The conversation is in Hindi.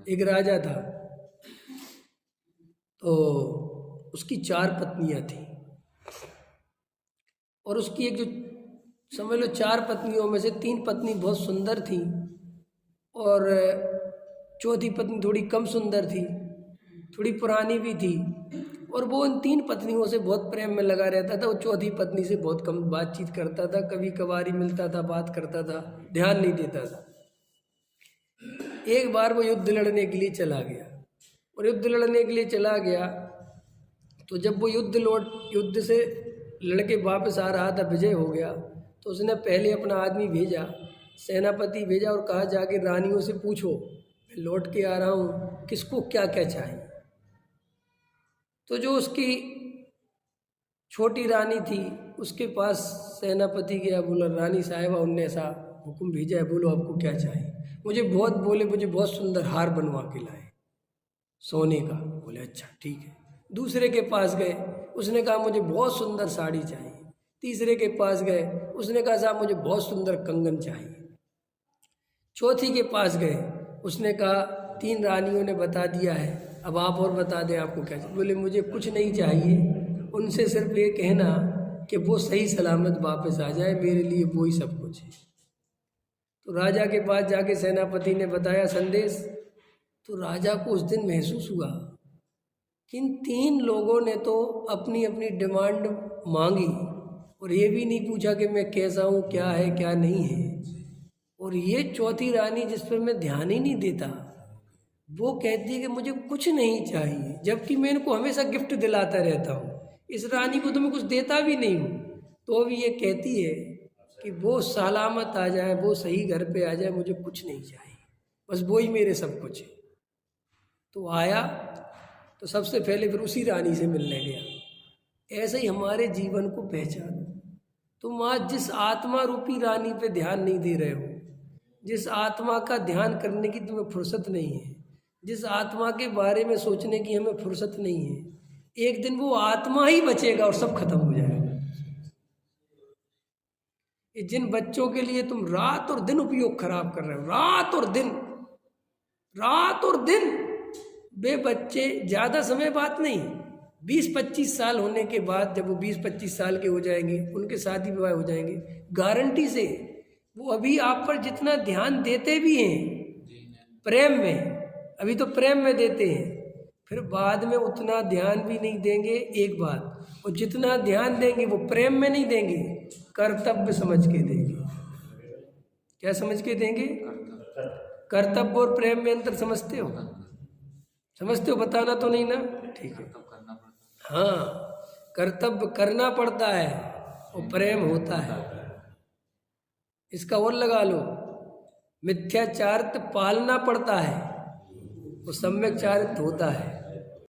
एक राजा था, तो उसकी 4 पत्नियां थी, और उसकी एक जो समझ लो 4 पत्नियों में से 3 पत्नी बहुत सुंदर थी और चौथी पत्नी थोड़ी कम सुंदर थी, थोड़ी पुरानी भी थी, और वो उन 3 पत्नियों से बहुत प्रेम में लगा रहता था। वो चौथी पत्नी से बहुत कम बातचीत करता था, कभी कभार ही मिलता था, बात करता था, ध्यान नहीं देता था। एक बार वो युद्ध लड़ने के लिए चला गया, और युद्ध लड़ने के लिए चला गया तो जब वो युद्ध से लड़के वापस आ रहा था, विजय हो गया, तो उसने पहले अपना आदमी भेजा, सेनापति भेजा, और कहा जाके रानियों से पूछो, मैं लौट के आ रहा हूँ, किसको क्या क्या चाहिए। तो जो उसकी छोटी रानी थी उसके पास सेनापति गया, बोला रानी साहिबा उनने ऐसा हुक्म भेजा है, बोलो आपको क्या चाहिए। मुझे बहुत सुंदर हार बनवा के लाए सोने का। बोले अच्छा ठीक है। दूसरे के पास गए, उसने कहा मुझे बहुत सुंदर साड़ी चाहिए। तीसरे के पास गए, उसने कहा साहब मुझे बहुत सुंदर कंगन चाहिए। चौथी के पास गए, उसने कहा 3 रानियों ने बता दिया है, अब आप और बता दें आपको क्या चाहिए। बोले मुझे कुछ नहीं चाहिए, उनसे सिर्फ ये कहना कि वो सही सलामत वापस आ जाए, मेरे लिए वो ही सब कुछ है। तो राजा के पास जाके सेनापति ने बताया संदेश, तो राजा को उस दिन महसूस हुआ कि इन 3 लोगों ने तो अपनी अपनी डिमांड मांगी, और ये भी नहीं पूछा कि मैं कैसा हूँ, क्या है क्या नहीं है। और ये चौथी रानी जिस पर मैं ध्यान ही नहीं देता, वो कहती है कि मुझे कुछ नहीं चाहिए, जबकि मैं इनको हमेशा गिफ्ट दिलाता रहता हूँ। इस रानी को तो मैं कुछ देता भी नहीं हूँ, तो भी ये कहती है कि वो सलामत आ जाए, वो सही घर पे आ जाए, मुझे कुछ नहीं चाहिए, बस वो ही मेरे सब कुछ है। तो आया तो सबसे पहले फिर उसी रानी से मिलने गया। ऐसे ही हमारे जीवन को पहचानो। तुम आज जिस आत्मा रूपी रानी पे ध्यान नहीं दे रहे हो, जिस आत्मा का ध्यान करने की तुम्हें फुर्सत नहीं है, जिस आत्मा के बारे में सोचने की हमें फुर्सत नहीं है, एक दिन वो आत्मा ही बचेगा और सब खत्म हो जाएगा। ये जिन बच्चों के लिए तुम रात और दिन उपयोग खराब कर रहे हो, रात और दिन, वे बच्चे ज़्यादा समय बात नहीं, 20-25 साल होने के बाद जब वो 20-25 साल के हो जाएंगे, उनके शादी विवाह हो जाएंगे, गारंटी से वो अभी आप पर जितना ध्यान देते भी हैं प्रेम में, अभी तो प्रेम में देते हैं, फिर बाद में उतना ध्यान भी नहीं देंगे। एक बात, और जितना ध्यान देंगे वो प्रेम में नहीं देंगे, कर्तव्य समझ के देंगे। क्या समझ के देंगे? कर्तव्य और प्रेम में अंतर समझते हो? बताना तो नहीं ना? ठीक है। हाँ, कर्तव्य करना पड़ता है और प्रेम होता है। इसका और लगा लो, मिथ्याचारित्र पालना पड़ता है, वो सम्यक चारित्र होता है।